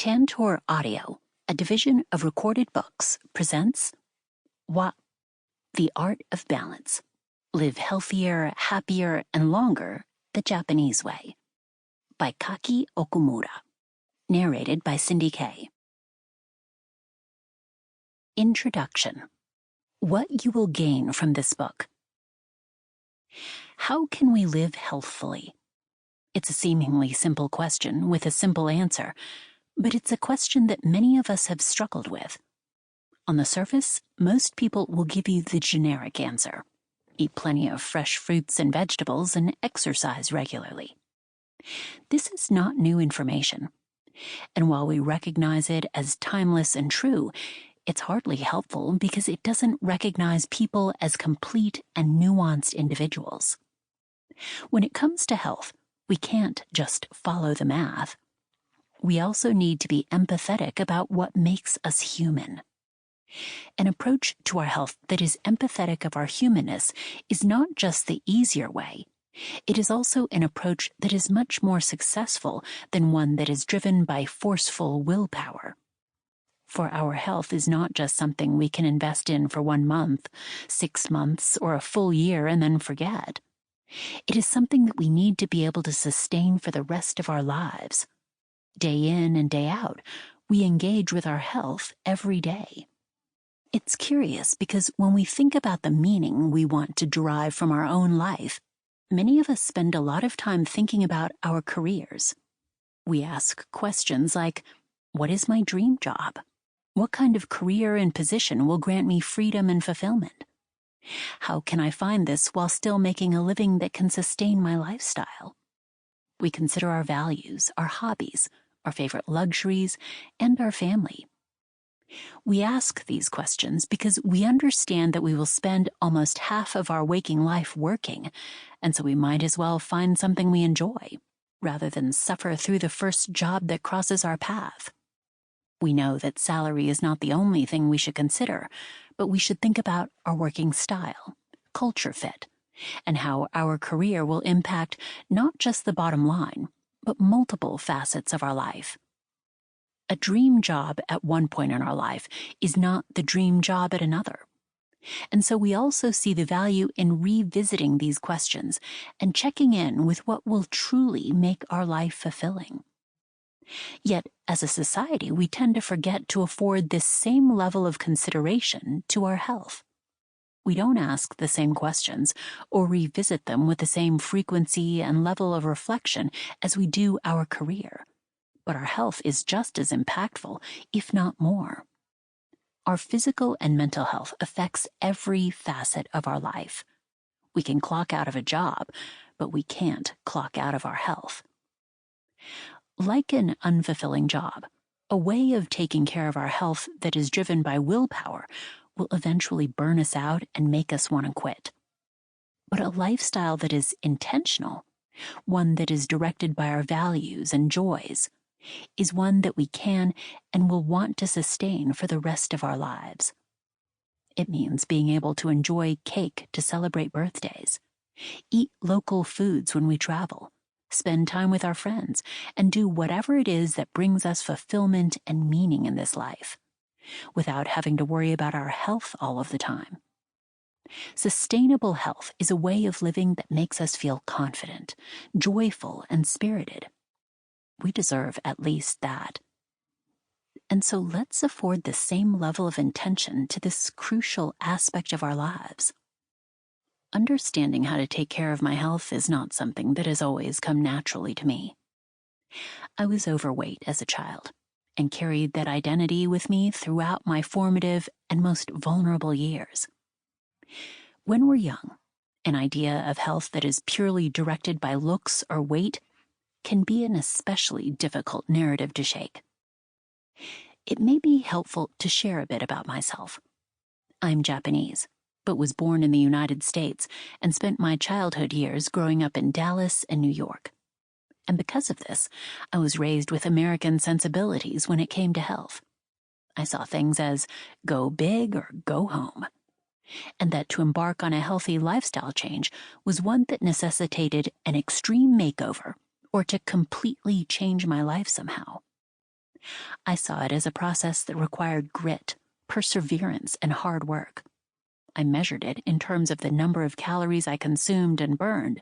Tantor Audio, a division of Recorded Books, presents The Art of Balance. Live healthier, happier, and longer the Japanese way, by Kaki Okumura. Narrated by Cindy Kay. Introduction. What you will gain from this book. How can we live healthfully? It's a seemingly simple question with a simple answer, but it's a question that many of us have struggled with. On the surface, most people will give you the generic answer. Eat plenty of fresh fruits and vegetables and exercise regularly. This is not new information. And while we recognize it as timeless and true, it's hardly helpful because it doesn't recognize people as complete and nuanced individuals. When it comes to health, we can't just follow the math. We also need to be empathetic about what makes us human. An approach to our health that is empathetic of our humanness is not just the easier way. It is also an approach that is much more successful than one that is driven by forceful willpower. For our health is not just something we can invest in for 1 month, 6 months, or a full year and then forget. It is something that we need to be able to sustain for the rest of our lives. Day in and day out, we engage with our health every day. It's curious because when we think about the meaning we want to derive from our own life, many of us spend a lot of time thinking about our careers. We ask questions like, what is my dream job? What kind of career and position will grant me freedom and fulfillment? How can I find this while still making a living that can sustain my lifestyle? We consider our values, our hobbies, our favorite luxuries, and our family. We ask these questions because we understand that we will spend almost half of our waking life working, and so we might as well find something we enjoy, rather than suffer through the first job that crosses our path. We know that salary is not the only thing we should consider, but we should think about our working style, culture fit, and how our career will impact not just the bottom line, but multiple facets of our life. A dream job at one point in our life is not the dream job at another. And so we also see the value in revisiting these questions and checking in with what will truly make our life fulfilling. Yet, as a society, we tend to forget to afford this same level of consideration to our health. We don't ask the same questions or revisit them with the same frequency and level of reflection as we do our career. But our health is just as impactful, if not more. Our physical and mental health affects every facet of our life. We can clock out of a job, but we can't clock out of our health. Like an unfulfilling job, a way of taking care of our health that is driven by willpower will eventually burn us out and make us want to quit. But a lifestyle that is intentional, one that is directed by our values and joys, is one that we can and will want to sustain for the rest of our lives. It means being able to enjoy cake to celebrate birthdays, eat local foods when we travel, spend time with our friends, and do whatever it is that brings us fulfillment and meaning in this life, without having to worry about our health all of the time. Sustainable health is a way of living that makes us feel confident, joyful, and spirited. We deserve at least that. And so let's afford the same level of intention to this crucial aspect of our lives. Understanding how to take care of my health is not something that has always come naturally to me. I was overweight as a child and carried that identity with me throughout my formative and most vulnerable years. When we're young, an idea of health that is purely directed by looks or weight can be an especially difficult narrative to shake. It may be helpful to share a bit about myself. I'm Japanese, but was born in the United States and spent my childhood years growing up in Dallas and New York. And because of this, I was raised with American sensibilities when it came to health. I saw things as go big or go home, and that to embark on a healthy lifestyle change was one that necessitated an extreme makeover or to completely change my life somehow. I saw it as a process that required grit, perseverance, and hard work. I measured it in terms of the number of calories I consumed and burned,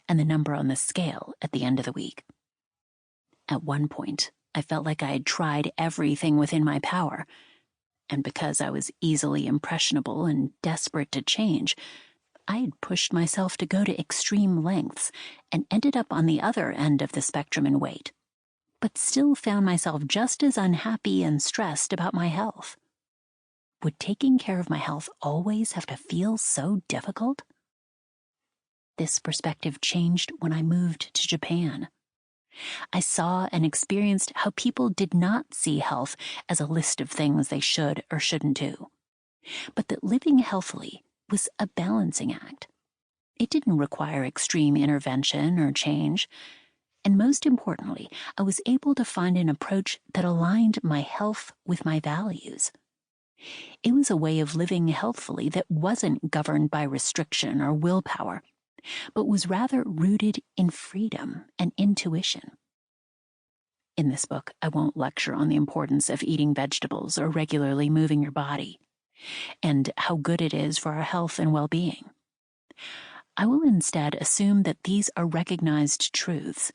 and the number on the scale at the end of the week. At one point, I felt like I had tried everything within my power, and because I was easily impressionable and desperate to change, I had pushed myself to go to extreme lengths and ended up on the other end of the spectrum in weight, but still found myself just as unhappy and stressed about my health. Would taking care of my health always have to feel so difficult? This perspective changed when I moved to Japan. I saw and experienced how people did not see health as a list of things they should or shouldn't do, but that living healthily was a balancing act. It didn't require extreme intervention or change, and most importantly, I was able to find an approach that aligned my health with my values. It was a way of living healthfully that wasn't governed by restriction or willpower, but was rather rooted in freedom and intuition. In this book, I won't lecture on the importance of eating vegetables or regularly moving your body, and how good it is for our health and well-being. I will instead assume that these are recognized truths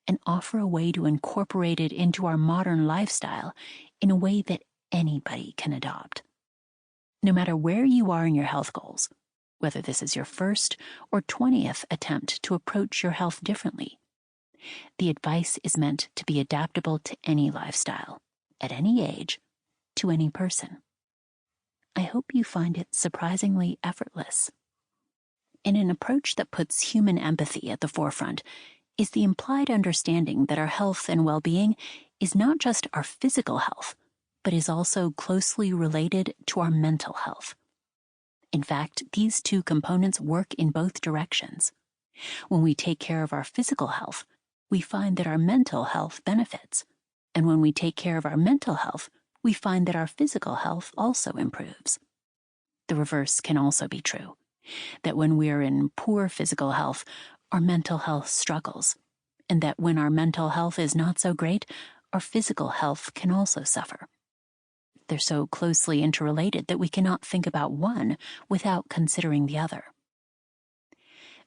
and offer a way to incorporate it into our modern lifestyle in a way that anybody can adopt. No matter where you are in your health goals, whether this is your first or 20th attempt to approach your health differently, the advice is meant to be adaptable to any lifestyle, at any age, to any person. I hope you find it surprisingly effortless. In an approach that puts human empathy at the forefront is the implied understanding that our health and well-being is not just our physical health, but is also closely related to our mental health. In fact, these two components work in both directions. When we take care of our physical health, we find that our mental health benefits. And when we take care of our mental health, we find that our physical health also improves. The reverse can also be true, that when we are in poor physical health, our mental health struggles, and that when our mental health is not so great, our physical health can also suffer. They're so closely interrelated that we cannot think about one without considering the other.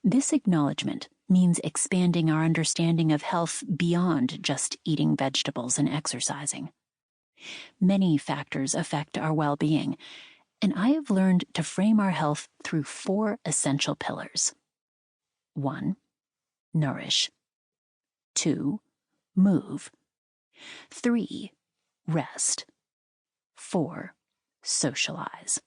This acknowledgement means expanding our understanding of health beyond just eating vegetables and exercising. Many factors affect our well-being, and I have learned to frame our health through 4 essential pillars. 1. Nourish. 2. Move. 3. Rest. 4. Socialize.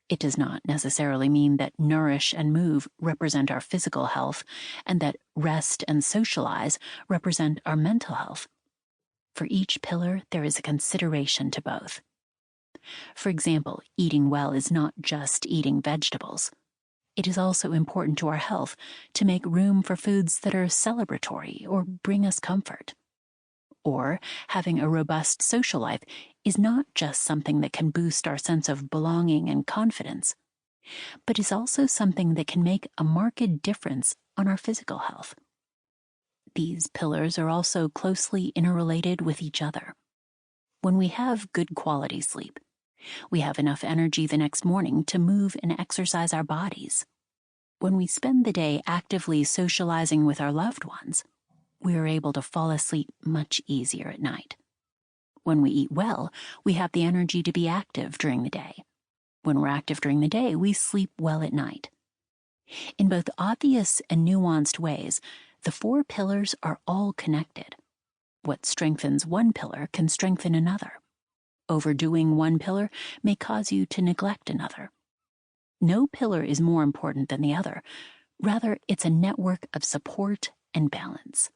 It does not necessarily mean that nourish and move represent our physical health and that rest and socialize represent our mental health. For each pillar, there is a consideration to both. For example, eating well is not just eating vegetables. It is also important to our health to make room for foods that are celebratory or bring us comfort. Or having a robust social life is not just something that can boost our sense of belonging and confidence, but is also something that can make a marked difference on our physical health. These pillars are also closely interrelated with each other. When we have good quality sleep, we have enough energy the next morning to move and exercise our bodies. When we spend the day actively socializing with our loved ones, we are able to fall asleep much easier at night. When we eat well, we have the energy to be active during the day. When we're active during the day, we sleep well at night. In both obvious and nuanced ways, the 4 pillars are all connected. What strengthens one pillar can strengthen another. Overdoing one pillar may cause you to neglect another. No pillar is more important than the other. Rather, it's a network of support and balance.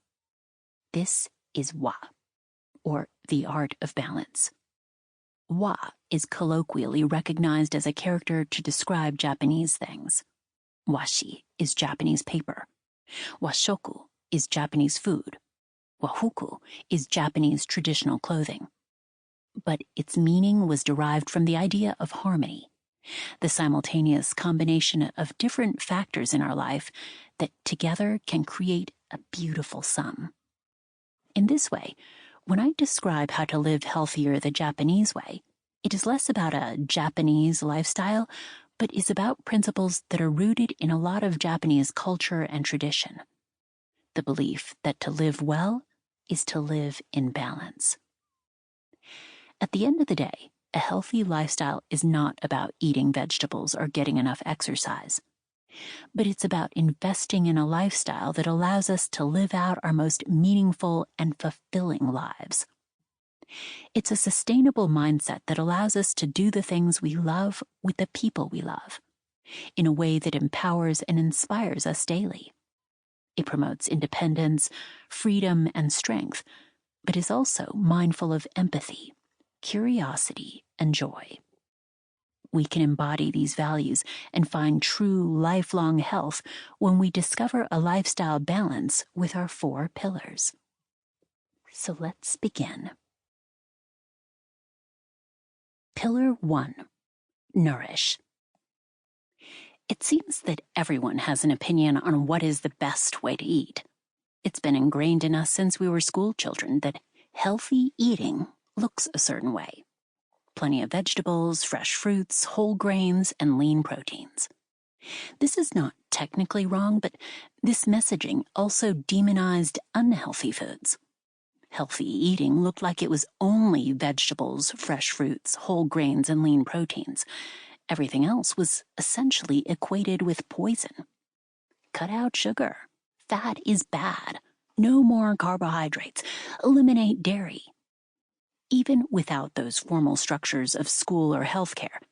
This is wa, or the art of balance. Wa is colloquially recognized as a character to describe Japanese things. Washi is Japanese paper. Washoku is Japanese food. Wafuku is Japanese traditional clothing. But its meaning was derived from the idea of harmony, the simultaneous combination of different factors in our life that together can create a beautiful sum. In this way, When I describe how to live healthier the Japanese way, it is less about a Japanese lifestyle, but is about principles that are rooted in a lot of Japanese culture and tradition. The belief that to live well is to live in balance. At the end of the day, a healthy lifestyle is not about eating vegetables or getting enough exercise, but it's about investing in a lifestyle that allows us to live out our most meaningful and fulfilling lives. It's a sustainable mindset that allows us to do the things we love with the people we love, in a way that empowers and inspires us daily. It promotes independence, freedom, and strength, but is also mindful of empathy, curiosity, and joy. We can embody these values and find true lifelong health when we discover a lifestyle balance with our 4 pillars. So let's begin. Pillar 1. Nourish. It seems that everyone has an opinion on what is the best way to eat. It's been ingrained in us since we were school children that healthy eating looks a certain way. Plenty of vegetables, fresh fruits, whole grains, and lean proteins. This is not technically wrong, but this messaging also demonized unhealthy foods. Healthy eating looked like it was only vegetables, fresh fruits, whole grains, and lean proteins. Everything else was essentially equated with poison. Cut out sugar. Fat is bad. No more carbohydrates. Eliminate dairy. Even without those formal structures of school or healthcare,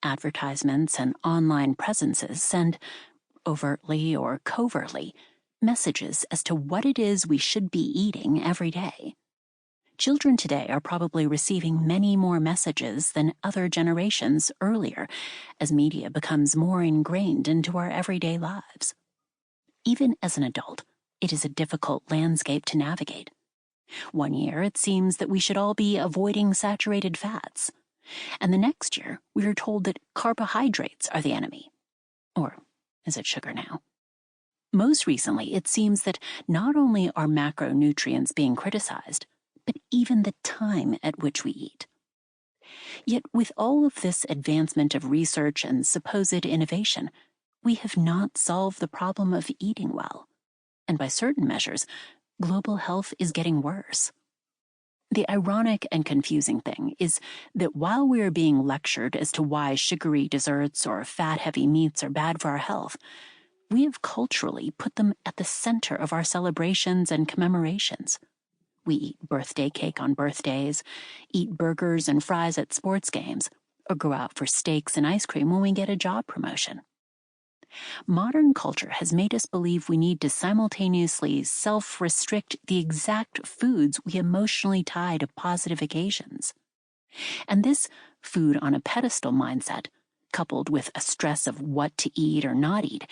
advertisements and online presences send, overtly or covertly, messages as to what it is we should be eating every day. Children today are probably receiving many more messages than other generations earlier as media becomes more ingrained into our everyday lives. Even as an adult, it is a difficult landscape to navigate. One year, it seems that we should all be avoiding saturated fats, and the next year, we are told that carbohydrates are the enemy. Or is it sugar now? Most recently, it seems that not only are macronutrients being criticized, but even the time at which we eat. Yet with all of this advancement of research and supposed innovation, we have not solved the problem of eating well. And by certain measures, global health is getting worse. The ironic and confusing thing is that while we are being lectured as to why sugary desserts or fat-heavy meats are bad for our health, we have culturally put them at the center of our celebrations and commemorations. We eat birthday cake on birthdays, eat burgers and fries at sports games, or go out for steaks and ice cream when we get a job promotion. Modern culture has made us believe we need to simultaneously self-restrict the exact foods we emotionally tie to positive occasions. And this food on a pedestal mindset, coupled with a stress of what to eat or not eat,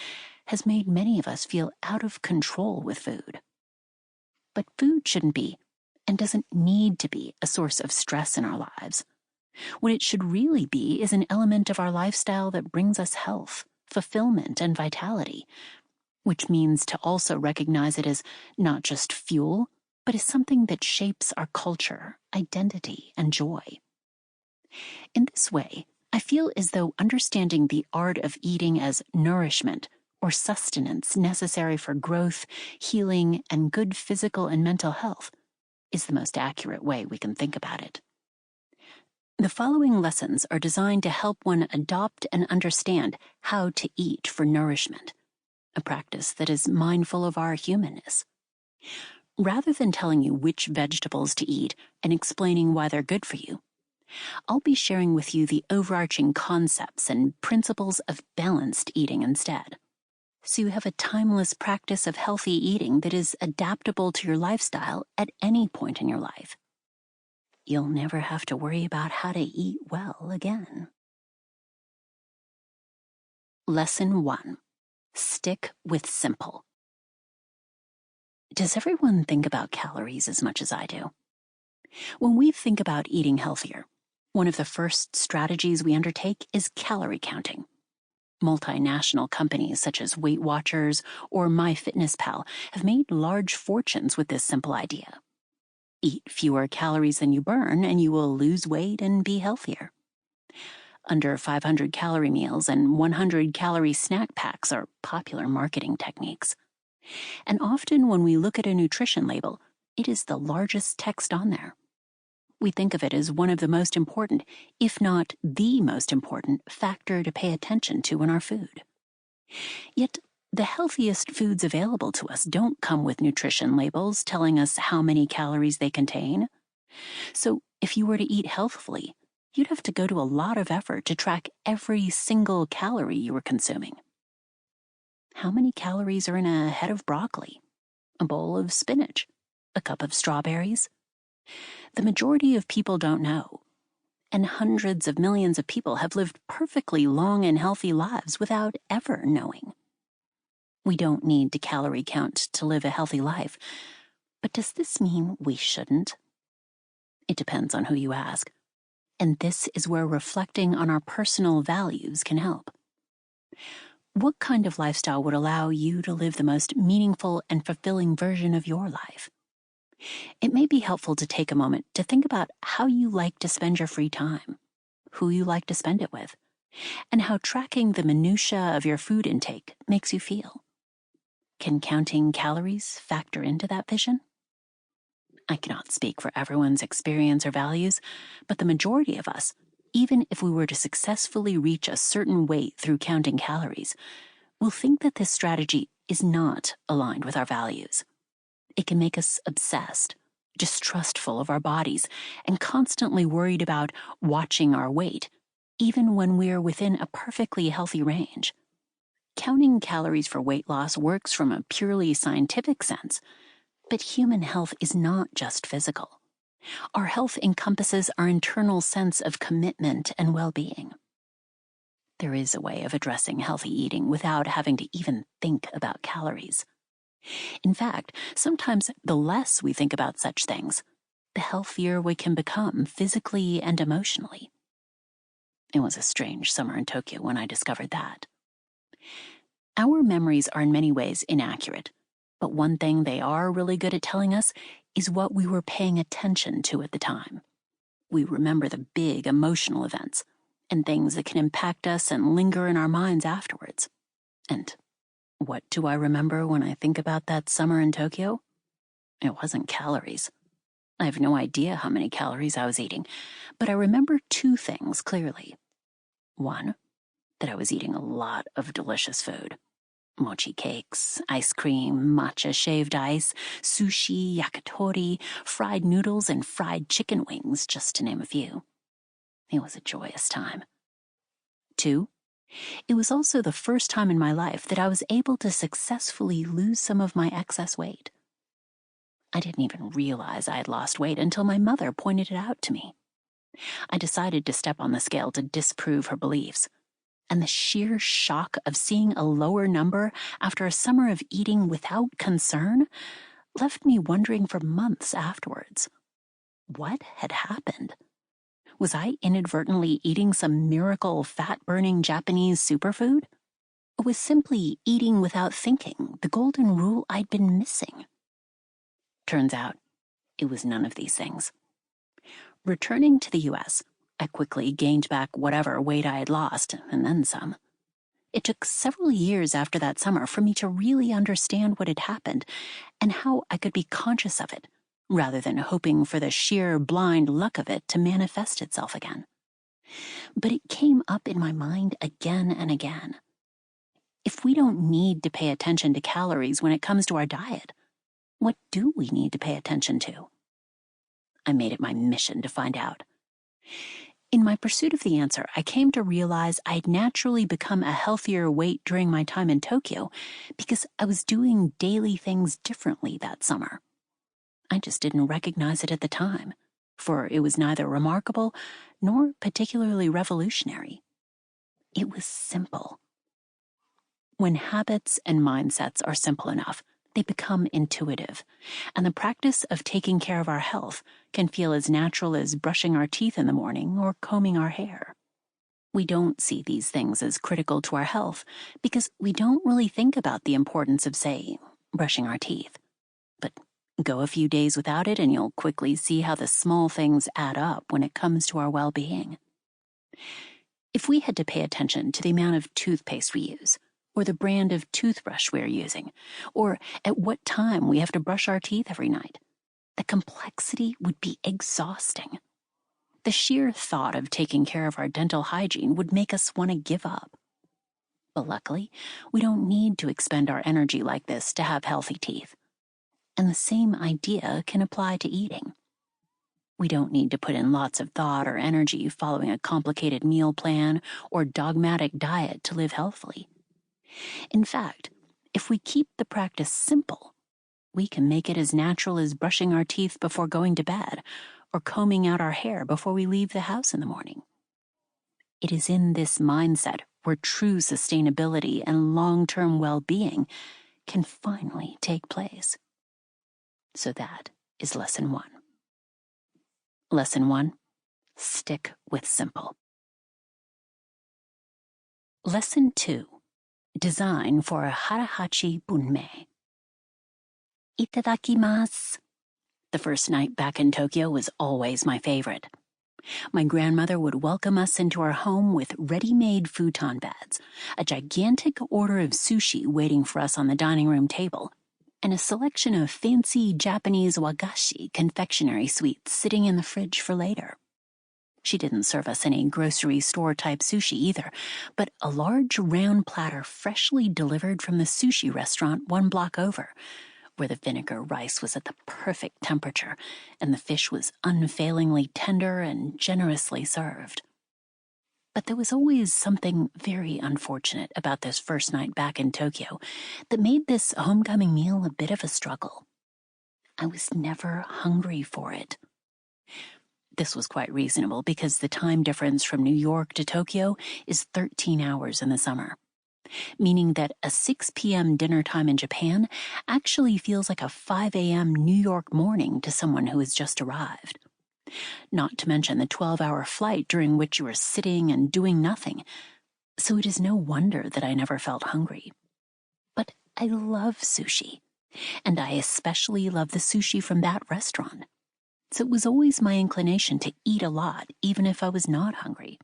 has made many of us feel out of control with food. But food shouldn't be, and doesn't need to be, a source of stress in our lives. What it should really be is an element of our lifestyle that brings us health, fulfillment, and vitality, which means to also recognize it as not just fuel, but as something that shapes our culture, identity, and joy. In this way, I feel as though understanding the art of eating as nourishment or sustenance necessary for growth, healing, and good physical and mental health is the most accurate way we can think about it. The following lessons are designed to help one adopt and understand how to eat for nourishment, a practice that is mindful of our humanness. Rather than telling you which vegetables to eat and explaining why they're good for you, I'll be sharing with you the overarching concepts and principles of balanced eating instead. So you have a timeless practice of healthy eating that is adaptable to your lifestyle at any point in your life. You'll never have to worry about how to eat well again. Lesson 1. Stick with simple. Does everyone think about calories as much as I do? When we think about eating healthier, one of the first strategies we undertake is calorie counting. Multinational companies such as Weight Watchers or MyFitnessPal have made large fortunes with this simple idea. Eat fewer calories than you burn, and you will lose weight and be healthier. Under 500-calorie meals and 100-calorie snack packs are popular marketing techniques. And often when we look at a nutrition label, it is the largest text on there. We think of it as one of the most important, if not the most important, factor to pay attention to in our food. Yet, the healthiest foods available to us don't come with nutrition labels telling us how many calories they contain. So, if you were to eat healthfully, you'd have to go to a lot of effort to track every single calorie you were consuming. How many calories are in a head of broccoli, a bowl of spinach, a cup of strawberries? The majority of people don't know, and hundreds of millions of people have lived perfectly long and healthy lives without ever knowing. We don't need to calorie count to live a healthy life, but does this mean we shouldn't? It depends on who you ask, and this is where reflecting on our personal values can help. What kind of lifestyle would allow you to live the most meaningful and fulfilling version of your life? It may be helpful to take a moment to think about how you like to spend your free time, who you like to spend it with, and how tracking the minutiae of your food intake makes you feel. Can counting calories factor into that vision? I cannot speak for everyone's experience or values, but the majority of us, even if we were to successfully reach a certain weight through counting calories, will think that this strategy is not aligned with our values. It can make us obsessed, distrustful of our bodies, and constantly worried about watching our weight, even when we're within a perfectly healthy range. Counting calories for weight loss works from a purely scientific sense, but human health is not just physical. Our health encompasses our internal sense of commitment and well-being. There is a way of addressing healthy eating without having to even think about calories. In fact, sometimes the less we think about such things, the healthier we can become physically and emotionally. It was a strange summer in Tokyo when I discovered that. Our memories are in many ways inaccurate, but one thing they are really good at telling us is what we were paying attention to at the time. We remember the big emotional events and things that can impact us and linger in our minds afterwards. And what do I remember when I think about that summer in Tokyo? It wasn't calories. I have no idea how many calories I was eating, but I remember two things clearly. One, that I was eating a lot of delicious food. Mochi cakes, ice cream, matcha shaved ice, sushi, yakitori, fried noodles, and fried chicken wings, just to name a few. It was a joyous time. Two, it was also the first time in my life that I was able to successfully lose some of my excess weight. I didn't even realize I had lost weight until my mother pointed it out to me. I decided to step on the scale to disprove her beliefs, and the sheer shock of seeing a lower number after a summer of eating without concern left me wondering for months afterwards. What had happened? Was I inadvertently eating some miracle fat-burning Japanese superfood? Or was simply eating without thinking the golden rule I'd been missing? Turns out, it was none of these things. Returning to the U.S., I quickly gained back whatever weight I had lost, and then some. It took several years after that summer for me to really understand what had happened and how I could be conscious of it, rather than hoping for the sheer blind luck of it to manifest itself again. But it came up in my mind again and again. If we don't need to pay attention to calories when it comes to our diet, what do we need to pay attention to? I made it my mission to find out. In my pursuit of the answer, I came to realize I'd naturally become a healthier weight during my time in Tokyo because I was doing daily things differently that summer. I just didn't recognize it at the time, for it was neither remarkable nor particularly revolutionary. It was simple. When habits and mindsets are simple enough, they become intuitive, and the practice of taking care of our health can feel as natural as brushing our teeth in the morning or combing our hair. We don't see these things as critical to our health because we don't really think about the importance of, say, brushing our teeth. But Go a few days without it and you'll quickly see how the small things add up when it comes to our well-being. If we had to pay attention to the amount of toothpaste we use, or the brand of toothbrush we're using, or at what time we have to brush our teeth every night, the complexity would be exhausting. The sheer thought of taking care of our dental hygiene would make us want to give up. But luckily, we don't need to expend our energy like this to have healthy teeth. And the same idea can apply to eating. We don't need to put in lots of thought or energy following a complicated meal plan or dogmatic diet to live healthily. In fact, if we keep the practice simple, we can make it as natural as brushing our teeth before going to bed or combing out our hair before we leave the house in the morning. It is in this mindset where true sustainability and long-term well-being can finally take place. So that is Lesson 1. Lesson 1, stick with simple. Lesson 2, design for a harahachi bunmei. Itadakimasu. The first night back in Tokyo was always my favorite. My grandmother would welcome us into our home with ready-made futon beds, a gigantic order of sushi waiting for us on the dining room table, and a selection of fancy Japanese wagashi confectionery sweets sitting in the fridge for later. She didn't serve us any grocery store-type sushi either, but a large round platter freshly delivered from the sushi restaurant one block over, where the vinegar rice was at the perfect temperature and the fish was unfailingly tender and generously served. But there was always something very unfortunate about this first night back in Tokyo that made this homecoming meal a bit of a struggle. I was never hungry for it. This was quite reasonable because the time difference from New York to Tokyo is 13 hours in the summer, meaning that a 6 p.m. dinner time in Japan actually feels like a 5 a.m. New York morning to someone who has just arrived. Not to mention the 12-hour flight during which you are sitting and doing nothing. So it is no wonder that I never felt hungry. But I love sushi, and I especially love the sushi from that restaurant. So it was always my inclination to eat a lot, even if I was not hungry.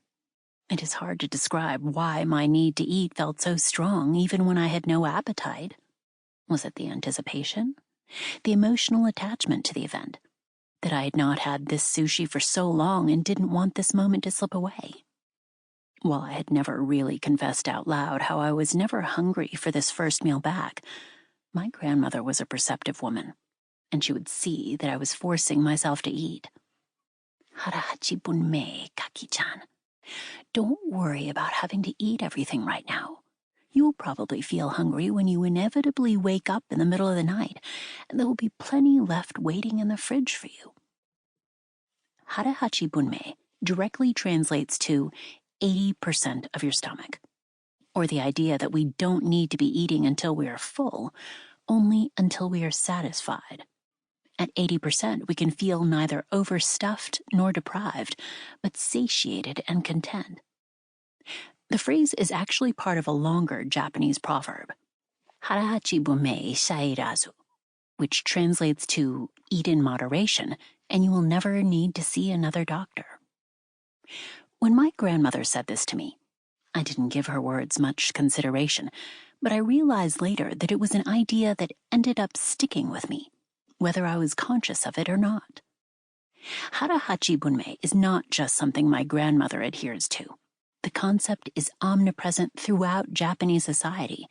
It is hard to describe why my need to eat felt so strong even when I had no appetite. Was it the anticipation? The emotional attachment to the event? That I had not had this sushi for so long and didn't want this moment to slip away? While I had never really confessed out loud how I was never hungry for this first meal back, my grandmother was a perceptive woman, and she would see that I was forcing myself to eat. Harahachi bunmei, Kaki-chan. Don't worry about having to eat everything right now. You will probably feel hungry when you inevitably wake up in the middle of the night, and there will be plenty left waiting in the fridge for you. Harahachi bunmei directly translates to 80% of your stomach, or the idea that we don't need to be eating until we are full, only until we are satisfied. At 80%, we can feel neither overstuffed nor deprived, but satiated and content. The phrase is actually part of a longer Japanese proverb, harahachi bunmei shairazu, which translates to eat in moderation, and you will never need to see another doctor. When my grandmother said this to me, I didn't give her words much consideration, but I realized later that it was an idea that ended up sticking with me, whether I was conscious of it or not. Harahachi bunmei is not just something my grandmother adheres to. The concept is omnipresent throughout Japanese society,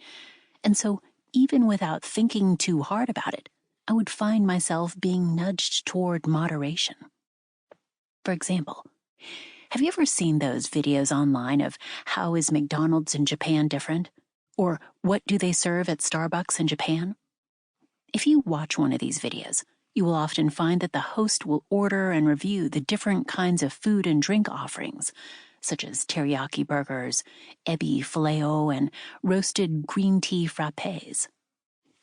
and so even without thinking too hard about it, I would find myself being nudged toward moderation. For example, have you ever seen those videos online of how is McDonald's in Japan different? Or what do they serve at Starbucks in Japan? If you watch one of these videos, you will often find that the host will order and review the different kinds of food and drink offerings, such as teriyaki burgers, ebi filet-o, and roasted green tea frappes.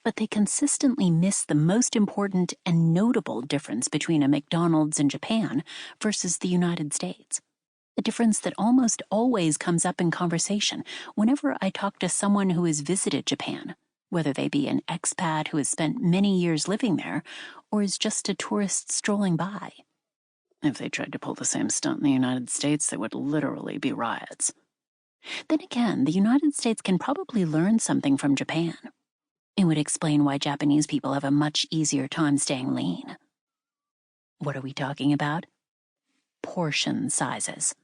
But they consistently miss the most important and notable difference between a McDonald's in Japan versus the United States. A difference that almost always comes up in conversation whenever I talk to someone who has visited Japan, whether they be an expat who has spent many years living there or is just a tourist strolling by. If they tried to pull the same stunt in the United States, there would literally be riots. Then again, the United States can probably learn something from Japan. It would explain why Japanese people have a much easier time staying lean. What are we talking about? Portion sizes.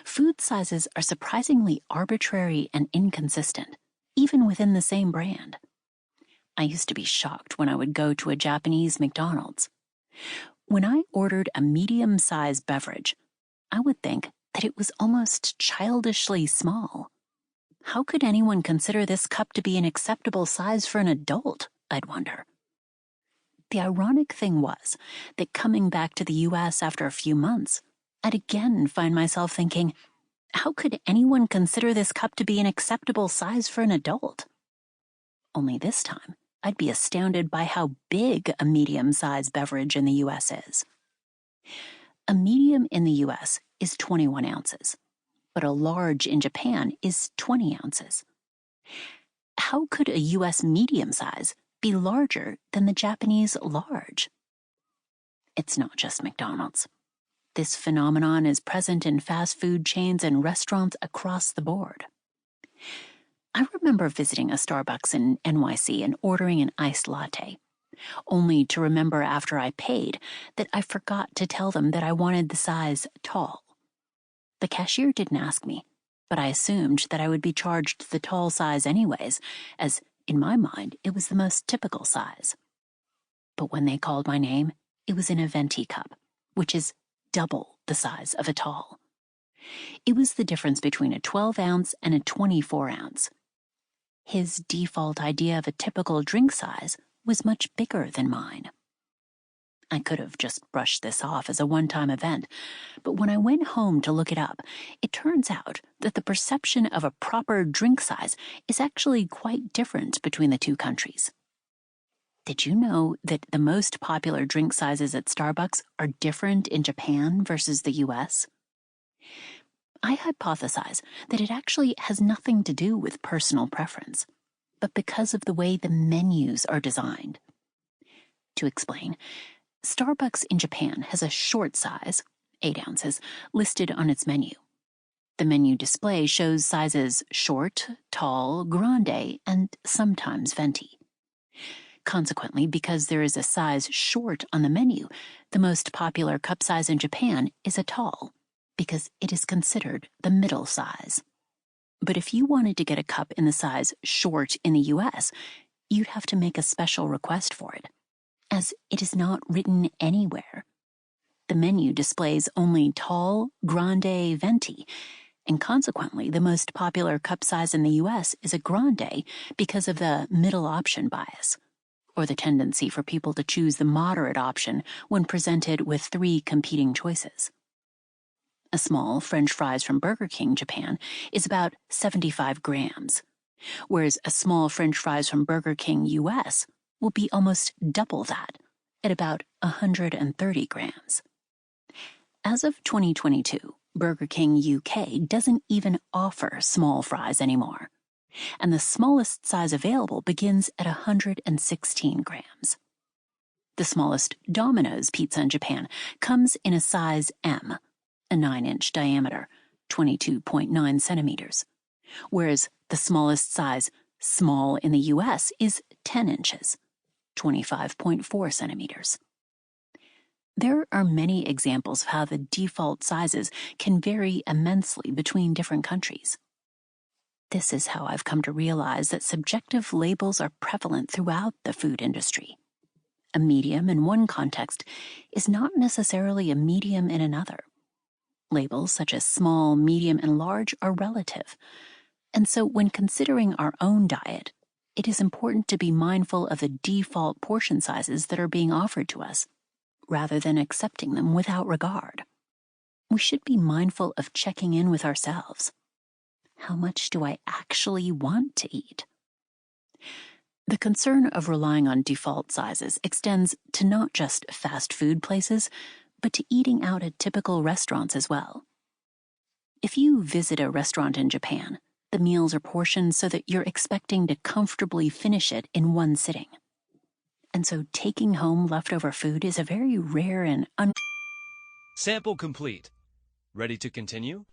Food sizes are surprisingly arbitrary and inconsistent, even within the same brand. I used to be shocked when I would go to a Japanese McDonald's. When I ordered a medium-sized beverage, I would think that it was almost childishly small. How could anyone consider this cup to be an acceptable size for an adult, I'd wonder. The ironic thing was that coming back to the US after a few months, I'd again find myself thinking, how could anyone consider this cup to be an acceptable size for an adult? Only this time, I'd be astounded by how big a medium-sized beverage in the US is. A medium in the US is 21 ounces, but a large in Japan is 20 ounces. How could a US medium size be larger than the Japanese large? It's not just McDonald's. This phenomenon is present in fast food chains and restaurants across the board. I remember visiting a Starbucks in NYC and ordering an iced latte, only to remember after I paid that I forgot to tell them that I wanted the size tall. The cashier didn't ask me, but I assumed that I would be charged the tall size anyways, as in my mind it was the most typical size. But when they called my name, it was in a venti cup, which is double the size of a tall. It was the difference between a 12-ounce and a 24-ounce. His default idea of a typical drink size was much bigger than mine. I could have just brushed this off as a one-time event, but when I went home to look it up, it turns out that the perception of a proper drink size is actually quite different between the two countries. Did you know that the most popular drink sizes at Starbucks are different in Japan versus the US? I hypothesize that it actually has nothing to do with personal preference, but because of the way the menus are designed. To explain, Starbucks in Japan has a short size, 8 ounces, listed on its menu. The menu display shows sizes short, tall, grande, and sometimes venti. Consequently, because there is a size short on the menu, the most popular cup size in Japan is a tall, because it is considered the middle size. But if you wanted to get a cup in the size short in the US, you'd have to make a special request for it, as it is not written anywhere. The menu displays only tall, grande, venti, and consequently the most popular cup size in the US is a grande because of the middle option bias, or the tendency for people to choose the moderate option when presented with 3 competing choices. A small French fries from Burger King, Japan, is about 75 grams, whereas a small French fries from Burger King, US, will be almost double that, at about 130 grams. As of 2022, Burger King UK doesn't even offer small fries anymore, and the smallest size available begins at 116 grams. The smallest Domino's pizza in Japan comes in a size M, a 9-inch diameter, 22.9 centimeters, whereas the smallest size, small in the US, is 10 inches, 25.4 centimeters. There are many examples of how the default sizes can vary immensely between different countries. This is how I've come to realize that subjective labels are prevalent throughout the food industry. A medium in one context is not necessarily a medium in another. Labels such as small, medium, and large are relative, and so when considering our own diet, it is important to be mindful of the default portion sizes that are being offered to us, rather than accepting them without regard. We should be mindful of checking in with ourselves. How much do I actually want to eat? The concern of relying on default sizes extends to not just fast food places, but to eating out at typical restaurants as well. If you visit a restaurant in Japan, the meals are portioned so that you're expecting to comfortably finish it in one sitting. And so taking home leftover food is a very rare and Sample complete. Ready to continue?